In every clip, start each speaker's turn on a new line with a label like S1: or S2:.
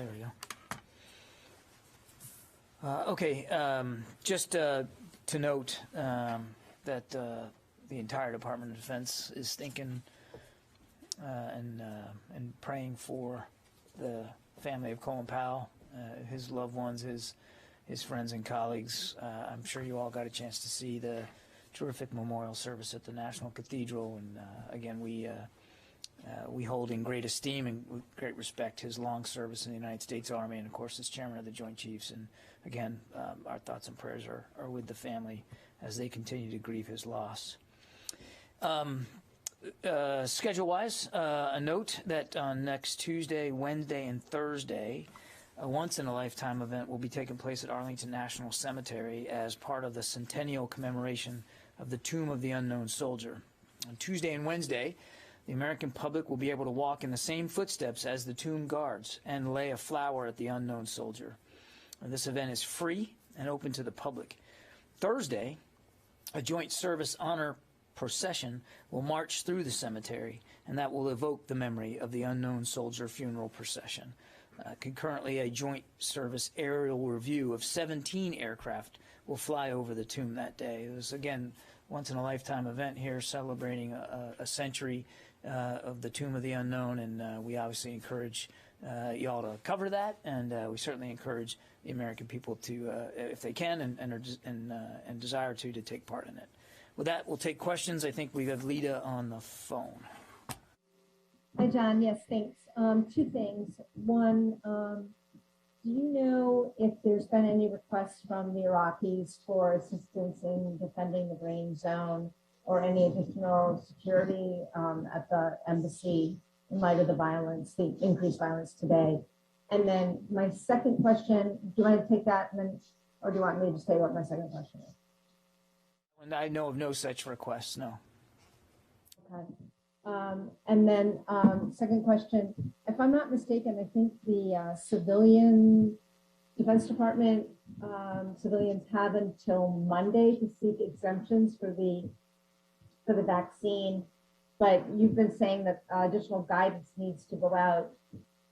S1: there we go. Okay, just to note that the entire Department of Defense is thinking and praying for the family of Colin Powell, his loved ones, his friends and colleagues. I'm sure you all got a chance to see the terrific memorial service at the National Cathedral, and again, we hold in great esteem and with great respect his long service in the United States Army, and of course as Chairman of the Joint Chiefs. And again, our thoughts and prayers are with the family as they continue to grieve his loss. Schedule-wise, a note that on next Tuesday, Wednesday, and Thursday, a once-in-a-lifetime event will be taking place at Arlington National Cemetery as part of the centennial commemoration of the Tomb of the Unknown Soldier. On Tuesday and Wednesday, the American public will be able to walk in the same footsteps as the tomb guards and lay a flower at the unknown soldier. This event is free and open to the public. Thursday, a joint service honor procession will march through the cemetery, and that will evoke the memory of the unknown soldier funeral procession. Concurrently, a joint service aerial review of 17 aircraft will fly over the tomb that day. It was, again, once-in-a-lifetime event here celebrating a century of the Tomb of the Unknown, and we obviously encourage y'all to cover that, and we certainly encourage the American people to, if they can and desire to take part in it. With that, we'll take questions. I think we have Lita on the phone.
S2: Hi, John. Yes, thanks. Two things. One, do you know if there's been any requests from the Iraqis for assistance in defending the Green Zone or any additional security at the embassy in light of the violence, the increased violence today? And then my second question, do you want to take that and then, or do you want me to say what my second question is?
S1: And I know of no such requests, no.
S2: Okay. And then second question, if I'm not mistaken, I think the civilian Defense Department civilians have until Monday to seek exemptions for the vaccine, but you've been saying that additional guidance needs to go out.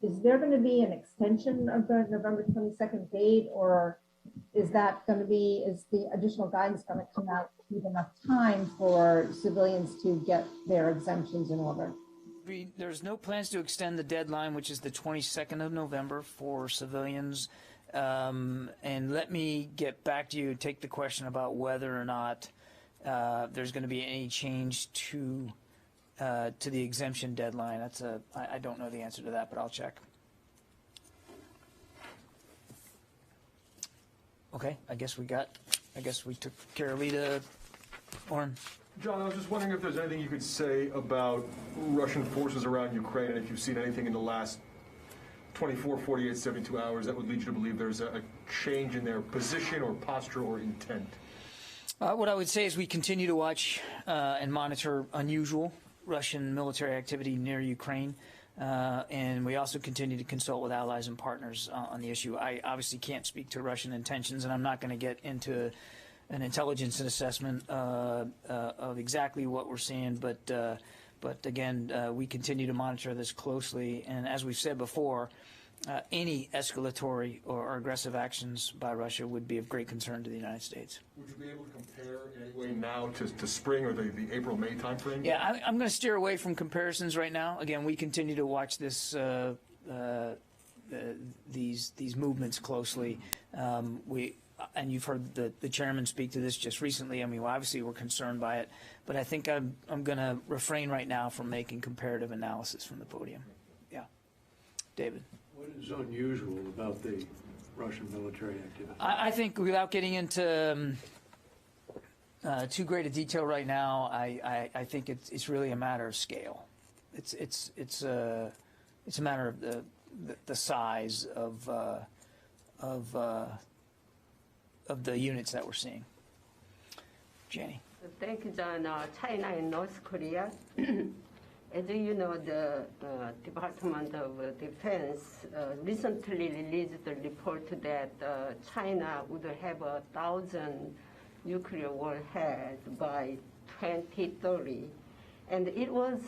S2: Is there going to be an extension of the November 22nd date, or is that going to be, is the additional guidance going to come out with enough time for civilians to get their exemptions in order?
S1: There's no plans to extend the deadline, which is the 22nd of November for civilians. And let me get back to you, take the question about whether or not there's going to be any change to the exemption deadline. That's I don't know the answer to that, but I'll check. Okay, I guess we took care of Lita. Oren?
S3: John, I was just wondering if there's anything you could say about Russian forces around Ukraine, and if you've seen anything in the last 24, 48, 72 hours that would lead you to believe there's a change in their position or posture or intent.
S1: What I would say is we continue to watch and monitor unusual Russian military activity near Ukraine, and we also continue to consult with allies and partners on the issue. I obviously can't speak to Russian intentions, and I'm not going to get into an intelligence assessment of exactly what we're seeing, but again, we continue to monitor this closely, and as we've said before, any escalatory or aggressive actions by Russia would be of great concern to the United States.
S3: Would you be able to compare in any way now to spring or the April-May timeframe?
S1: Yeah, I'm going to steer away from comparisons right now. Again, we continue to watch this these movements closely. And you've heard the chairman speak to this just recently. I mean, obviously we're concerned by it, but I think I'm going to refrain right now from making comparative analysis from the podium. Yeah. David.
S4: What is unusual about the Russian military activity? I
S1: think without getting into too great a detail right now, I think it's really a matter of scale. It's a matter of the size of the units that we're seeing. Jenny.
S5: Thank you, John. China and North Korea. As you know, the Department of Defense recently released the report that China would have 1,000 nuclear warheads by 2030. And it was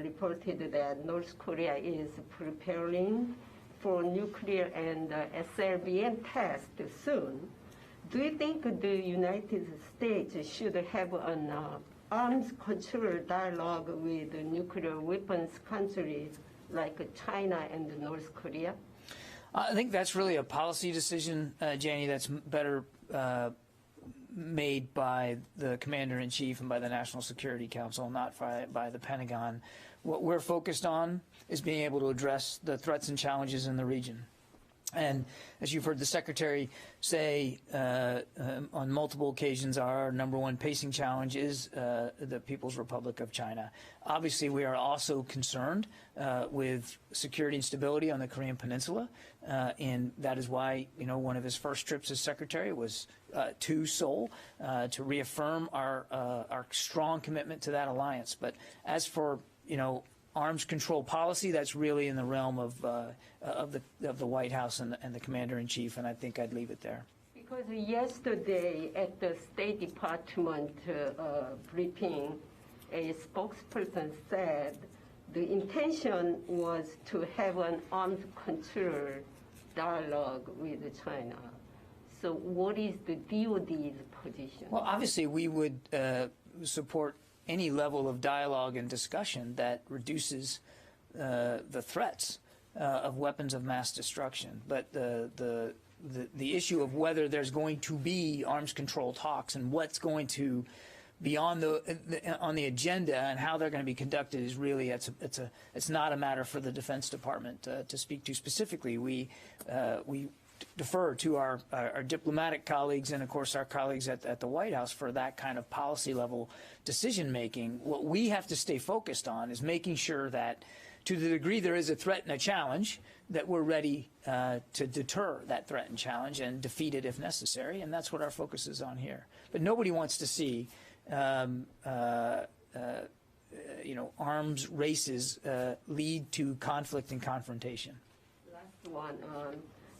S5: reported that North Korea is preparing for nuclear and SLBM test soon. Do you think the United States should have an arms control dialogue with nuclear weapons countries like China and North Korea?
S1: I think that's really a policy decision, Janie, that's better made by the Commander-in-Chief and by the National Security Council, not by the Pentagon. What we're focused on is being able to address the threats and challenges in the region. And as you've heard the Secretary say on multiple occasions, our number one pacing challenge is the People's Republic of China. Obviously, we are also concerned with security and stability on the Korean Peninsula, and that is why, one of his first trips as Secretary was to Seoul to reaffirm our strong commitment to that alliance. But as for, arms control policy, that's really in the realm of the White House and the Commander-in-Chief, and I think I'd leave it there.
S5: Because yesterday at the State Department briefing, a spokesperson said the intention was to have an arms control dialogue with China. So what is the DOD's position?
S1: Well, obviously, we would support any level of dialogue and discussion that reduces the threats of weapons of mass destruction. But the issue of whether there's going to be arms control talks and what's going to be on the agenda and how they're going to be conducted is really it's not a matter for the Defense Department to speak to specifically. We defer to our diplomatic colleagues and, of course, our colleagues at the White House for that kind of policy-level decision-making. What we have to stay focused on is making sure that, to the degree there is a threat and a challenge, that we're ready to deter that threat and challenge and defeat it if necessary, and that's what our focus is on here. But nobody wants to see arms races lead to conflict and confrontation.
S5: Last one.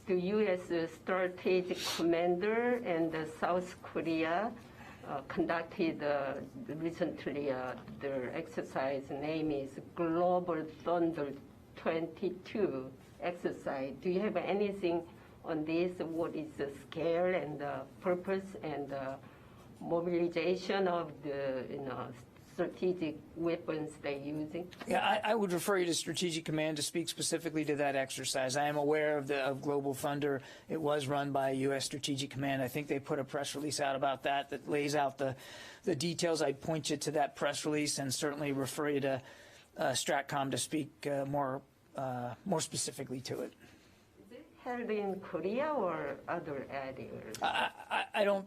S5: The U.S. Strategic Commander and South Korea conducted recently their exercise name is Global Thunder 22 exercise. Do you have anything on this? What is the scale and the purpose and mobilization of the strategic weapons they're using?
S1: Yeah, I would refer you to Strategic Command to speak specifically to that exercise. I am aware of Global Thunder. It was run by U.S. Strategic Command. I think they put a press release out about that lays out the details. I'd point you to that press release and certainly refer you to Stratcom to speak more specifically to it.
S5: Held in Korea or other areas?
S1: I don't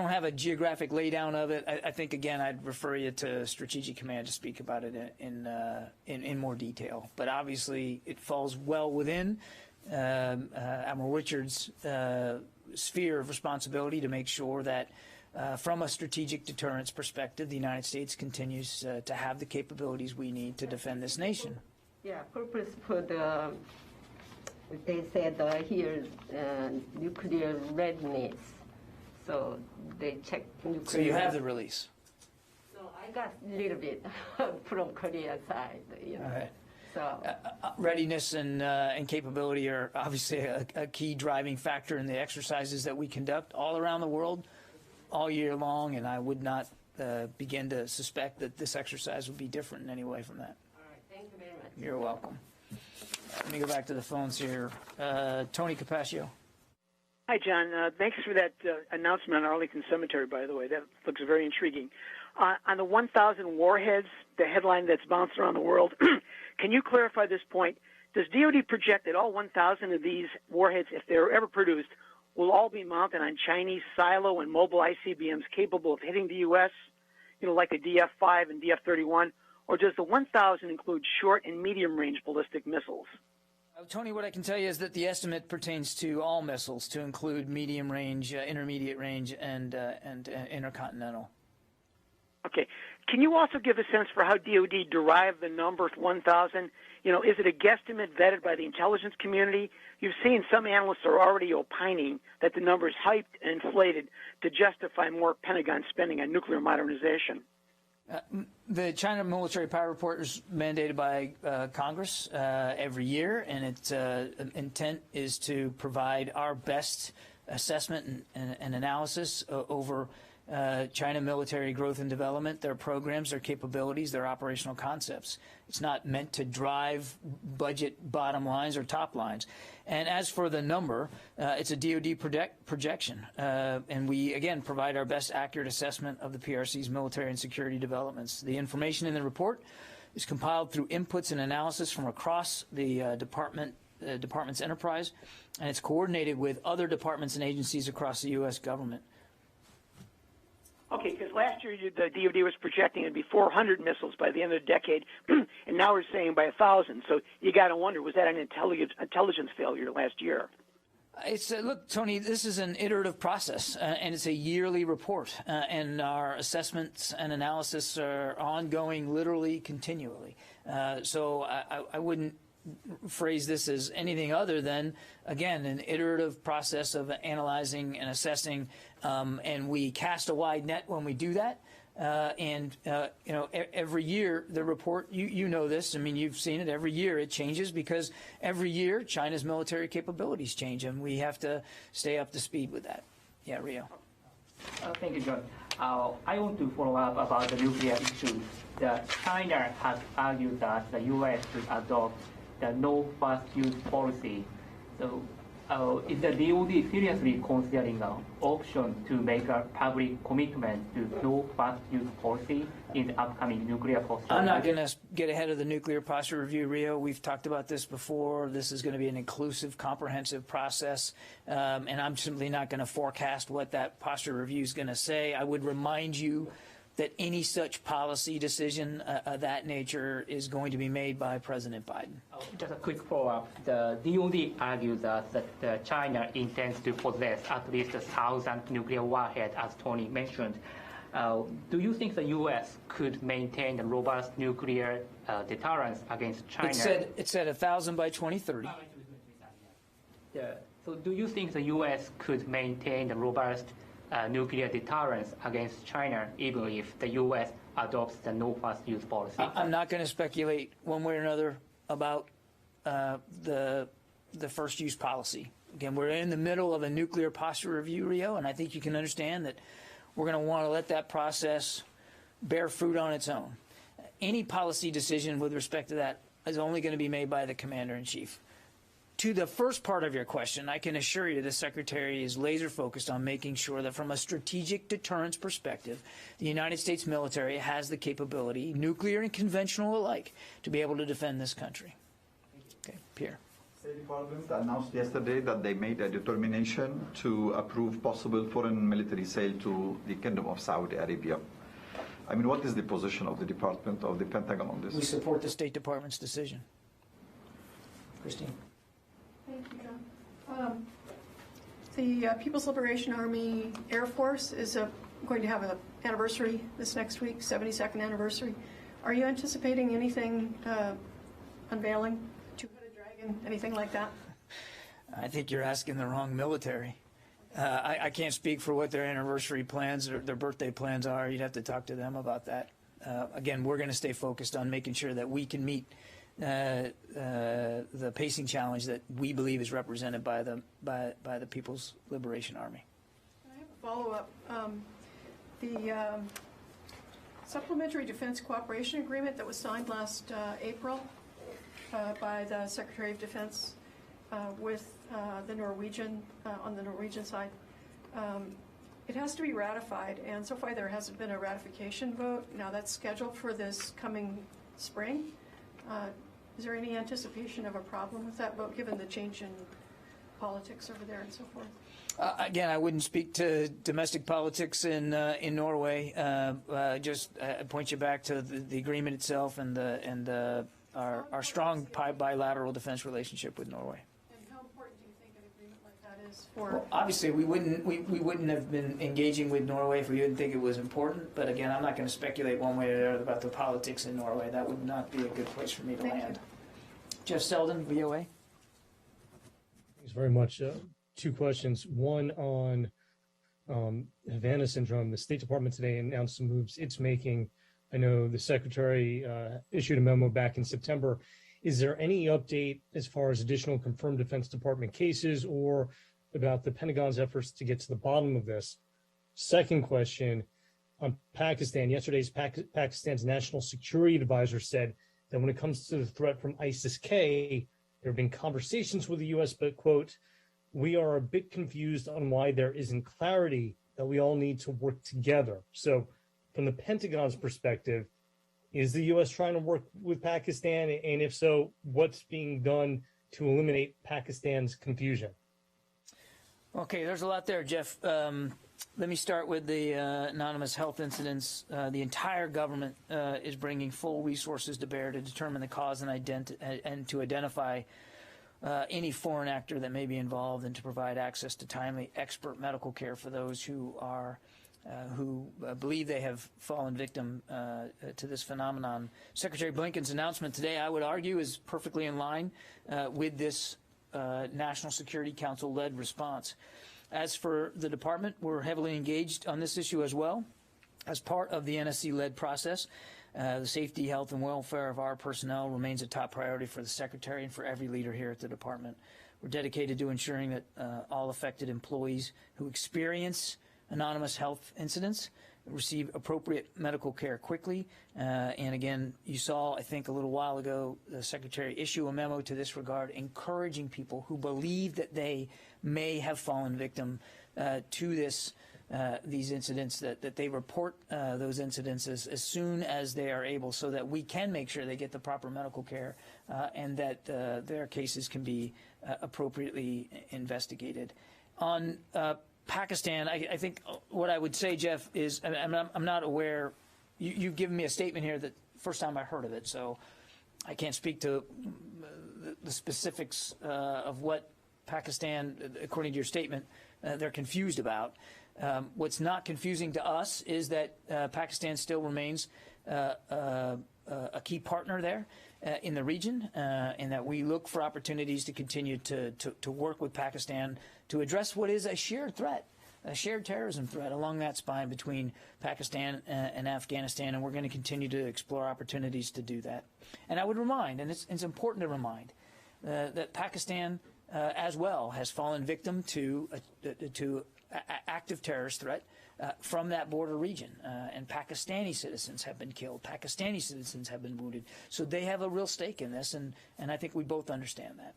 S1: have a geographic laydown of it. I think again I'd refer you to Strategic Command to speak about it in more detail. But obviously it falls well within Admiral Richard's sphere of responsibility to make sure that from a strategic deterrence perspective, the United States continues to have the capabilities we need to defend this nation.
S5: Yeah, purpose for the. They said here nuclear readiness, so they checked nuclear.
S1: So you have the release.
S5: So I got a little bit from Korea side.
S1: All right.
S5: So
S1: readiness and capability are obviously a key driving factor in the exercises that we conduct all around the world, all year long, and I would not begin to suspect that this exercise would be different in any way from that.
S5: all right, thank you very much.
S1: You're welcome. Let me go back to the phones here. Tony Capaccio.
S6: Hi, John. Thanks for that announcement on Arlington Cemetery, by the way. That looks very intriguing. On the 1,000 warheads, the headline that's bounced around the world, can you clarify this point? Does DoD project that all 1,000 of these warheads, if they're ever produced, will all be mounted on Chinese silo and mobile ICBMs capable of hitting the U.S., like the DF-5 and DF-31? Or does the 1,000 include short and medium-range ballistic missiles?
S1: Tony, what I can tell you is that the estimate pertains to all missiles, to include medium-range, intermediate range, and intercontinental.
S6: Okay. Can you also give a sense for how DoD derived the number 1,000? Is it a guesstimate vetted by the intelligence community? You've seen some analysts are already opining that the number is hyped and inflated to justify more Pentagon spending on nuclear modernization.
S1: The China military power report is mandated by Congress every year, and its intent is to provide our best assessment and analysis over China military growth and development, their programs, their capabilities, their operational concepts. It's not meant to drive budget bottom lines or top lines. And as for the number, it's a DoD projection. And we, again, provide our best accurate assessment of the PRC's military and security developments. The information in the report is compiled through inputs and analysis from across the department's enterprise, and it's coordinated with other departments and agencies across the U.S. government.
S6: Okay, because last year the DoD was projecting it'd be 400 missiles by the end of the decade, and now we're saying by 1,000. So you got to wonder, was that an intelligence failure last year?
S1: It's look, Tony, this is an iterative process, and it's a yearly report, and our assessments and analysis are ongoing, literally, continually. So I wouldn't phrase this as anything other than, again, an iterative process of analyzing and assessing, and we cast a wide net when we do that. Every year the report, you know this, I mean, you've seen it, every year it changes because every year China's military capabilities change, and we have to stay up to speed with that. Yeah, Rio.
S7: Thank you, John. I want to follow up about the nuclear issue. China has argued that the U.S. should adopt the no first use policy. So is the DoD seriously considering an option to make a public commitment to no first use policy in the upcoming nuclear posture?
S1: I'm not going to get ahead of the nuclear posture review, Rio. We've talked about this before. This is going to be an inclusive, comprehensive process, and I'm simply not going to forecast what that posture review is going to say. I would remind you that any such policy decision of that nature is going to be made by President Biden.
S7: Just a quick follow-up. The DoD argues that China intends to possess at least 1,000 nuclear warheads, as Tony mentioned. Do you think the U.S. could maintain a robust nuclear deterrence against China?
S1: It said 1,000 by 2030.
S7: So do you think the U.S. could maintain a robust nuclear deterrence against China, even if the U.S. adopts the no first use policy?
S1: I'm not going to speculate one way or another about the first use policy. Again, we're in the middle of a nuclear posture review, Rio, and I think you can understand that we're going to want to let that process bear fruit on its own. Any policy decision with respect to that is only going to be made by the Commander-in-Chief. To the first part of your question, I can assure you the Secretary is laser focused on making sure that from a strategic deterrence perspective, the United States military has the capability, nuclear and conventional alike, to be able to defend this country. Okay, Pierre.
S8: The State Department announced yesterday that they made a determination to approve possible foreign military sale to the Kingdom of Saudi Arabia. I mean, what is the position of the Department of the Pentagon on this?
S1: We support the State Department's decision. Christine.
S9: Thank you, John. The People's Liberation Army Air Force is going to have an anniversary this next week, 72nd anniversary. Are you anticipating anything, unveiling, two-headed dragon, anything like that?
S1: I think you're asking the wrong military. I can't speak for what their anniversary plans or their birthday plans are. You'd have to talk to them about that. Again, we're going to stay focused on making sure that we can meet the pacing challenge that we believe is represented by the People's Liberation Army.
S9: I have a follow-up. The Supplementary Defense Cooperation Agreement that was signed last April by the Secretary of Defense with the Norwegian, on the Norwegian side, it has to be ratified, and so far there hasn't been a ratification vote. Now that's scheduled for this coming spring. Is there any anticipation of a problem with that vote, given the change in politics over there and so forth?
S1: Again, I wouldn't speak to domestic politics in Norway. Just point you back to the agreement itself and our strong bilateral defense relationship with Norway.
S9: And how important do you think an agreement like that is for?
S1: Well, obviously, we wouldn't have been engaging with Norway if we didn't think it was important. But again, I'm not going to speculate one way or the other about the politics in Norway. That would not be a good place for me to land. Jeff Selden, VOA.
S10: Thanks very much. Two questions. One on Havana syndrome. The State Department today announced some moves it's making I know the Secretary issued a memo back in September. Is there any update as far as additional confirmed Defense Department cases or about the Pentagon's efforts to get to the bottom of this? Second question, on Pakistan, yesterday's Pakistan's National Security Advisor said that when it comes to the threat from ISIS-K, there have been conversations with the U.S., but, quote, we are a bit confused on why there isn't clarity that we all need to work together. So from the Pentagon's perspective, is the U.S. trying to work with Pakistan? And if so, what's being done to eliminate Pakistan's confusion?
S1: Okay, there's a lot there, Jeff. Let me start with the anonymous health incidents. The entire government is bringing full resources to bear to determine the cause and to identify any foreign actor that may be involved and to provide access to timely expert medical care for those who are who believe they have fallen victim to this phenomenon. Secretary Blinken's announcement today, I would argue, is perfectly in line with this National Security Council-led response. As for the department, we're heavily engaged on this issue as well. As part of the NSC-led process, the safety, health, and welfare of our personnel remains a top priority for the Secretary and for every leader here at the department. We're dedicated to ensuring that all affected employees who experience anonymous health incidents receive appropriate medical care quickly. And again, you saw, I think, a little while ago, the Secretary issue a memo to this regard, encouraging people who believe that they may have fallen victim to these incidents, that they report those incidents as soon as they are able, so that we can make sure they get the proper medical care and that their cases can be appropriately investigated. On Pakistan, I think what I would say, Jeff, is I'm not aware. You've given me a statement here that first time I heard of it, so I can't speak to the specifics of what Pakistan, according to your statement, they're confused about. What's not confusing to us is that Pakistan still remains a key partner there in the region, and that we look for opportunities to continue to work with Pakistan to address what is a shared threat, a shared terrorism threat along that spine between Pakistan and Afghanistan, and we're going to continue to explore opportunities to do that. And I would remind, and it's important to remind, that Pakistan as well has fallen victim to active terrorist threat from that border region, and Pakistani citizens have been killed, Pakistani citizens have been wounded, so they have a real stake in this, and I think we both understand that.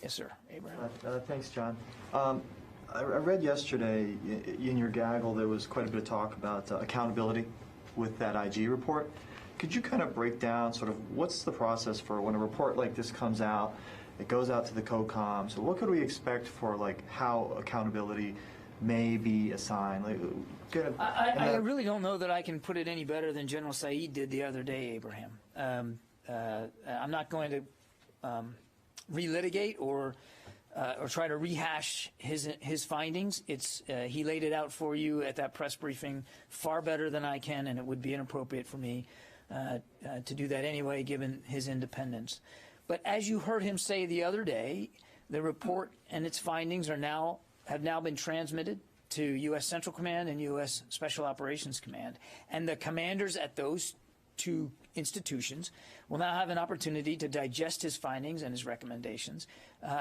S1: Yes, sir. Abraham.
S11: Thanks, John. I read yesterday in your gaggle there was quite a bit of talk about accountability with that IG report. Could you kind of break down sort of what's the process for when a report like this comes out, it goes out to the COCOM, so what could we expect for like how accountability may be assigned? Like,
S1: I really don't know that I can put it any better than General Saeed did the other day, Abraham. I'm not going to relitigate or try to rehash his findings. He laid it out for you at that press briefing far better than I can, and it would be inappropriate for me to do that anyway, given his independence. But as you heard him say the other day, the report and its findings have now been transmitted to U.S. Central Command and U.S. Special Operations Command, and the commanders at those two institutions will now have an opportunity to digest his findings and his recommendations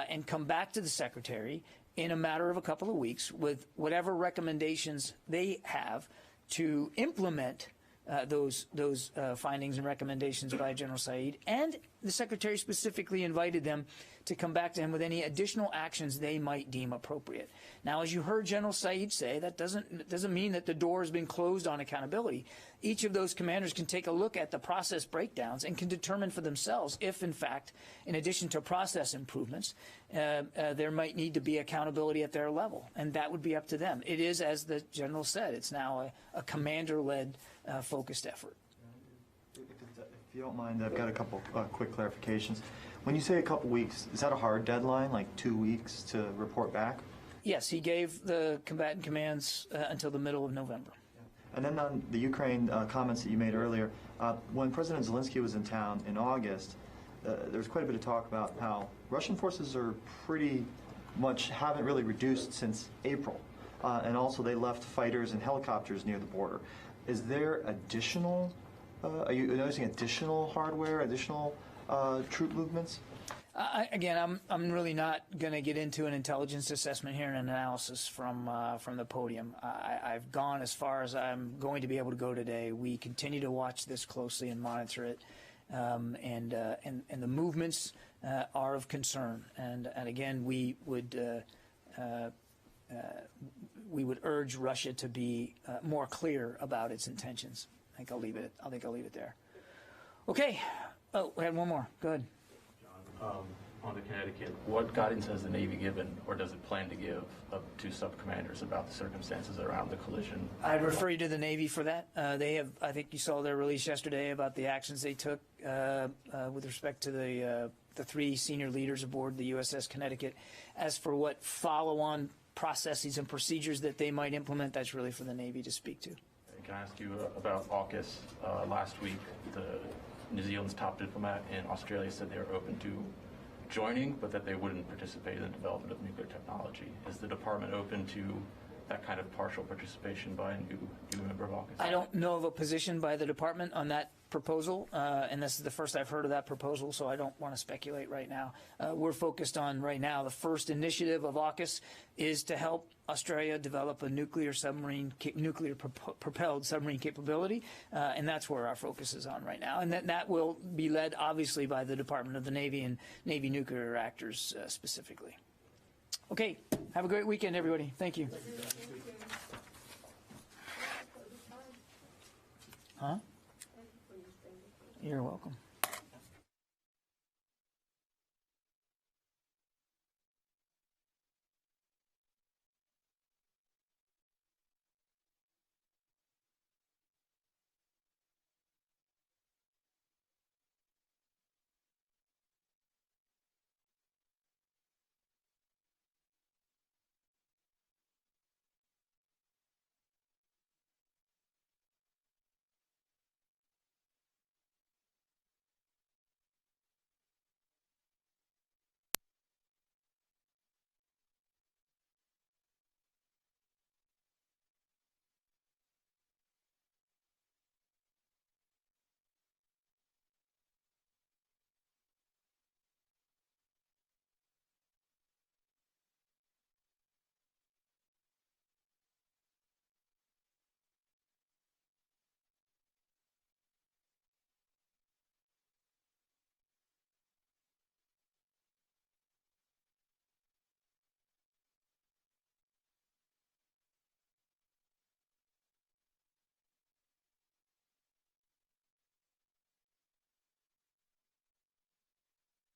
S1: and come back to the Secretary in a matter of a couple of weeks with whatever recommendations they have to implement those findings and recommendations by General Saeed. And the Secretary specifically invited them to come back to him with any additional actions they might deem appropriate. Now, as you heard General Saeed say, that doesn't mean that the door has been closed on accountability. Each of those commanders can take a look at the process breakdowns and can determine for themselves if, in fact, in addition to process improvements, there might need to be accountability at their level, and that would be up to them. It is, as the General said, it's now a commander-led focused effort.
S11: If you don't mind, I've got a couple quick clarifications. When you say a couple weeks, is that a hard deadline, like 2 weeks to report back?
S1: Yes, he gave the combatant commands until the middle of November.
S11: And then on the Ukraine comments that you made earlier, when President Zelensky was in town in August, there was quite a bit of talk about how Russian forces are pretty much haven't really reduced since April. And also they left fighters and helicopters near the border. Is there additional, are you noticing additional hardware, additional troop movements?
S1: Again, I'm really not going to get into an intelligence assessment here and an analysis from the podium. I've gone as far as I'm going to be able to go today. We continue to watch this closely and monitor it, and the movements are of concern. And again, we would urge Russia to be more clear about its intentions. I think I'll leave it there. Okay. Oh, we had one more. Go ahead.
S12: On the Connecticut, what guidance has the Navy given, or does it plan to give, up to sub-commanders about the circumstances around the collision?
S1: I'd refer you to the Navy for that. They have, I think you saw their release yesterday about the actions they took with respect to the 3 senior leaders aboard the USS Connecticut. As for what follow-on processes and procedures that they might implement, that's really for the Navy to speak to.
S12: Can I ask you about AUKUS? Last week, New Zealand's top diplomat in Australia said they were open to joining, but that they wouldn't participate in the development of nuclear technology. Is the department open to that kind of partial participation by a new member of AUKUS?
S1: I don't know of a position by the department on that proposal, and this is the first I've heard of that proposal, so I don't want to speculate right now. We're focused on right now, the first initiative of AUKUS is to help Australia develop a nuclear propelled submarine capability, and that's where our focus is on right now. And that will be led obviously by the Department of the Navy and Navy nuclear reactors specifically. Okay, have a great weekend, everybody. Thank you. Huh? You're welcome.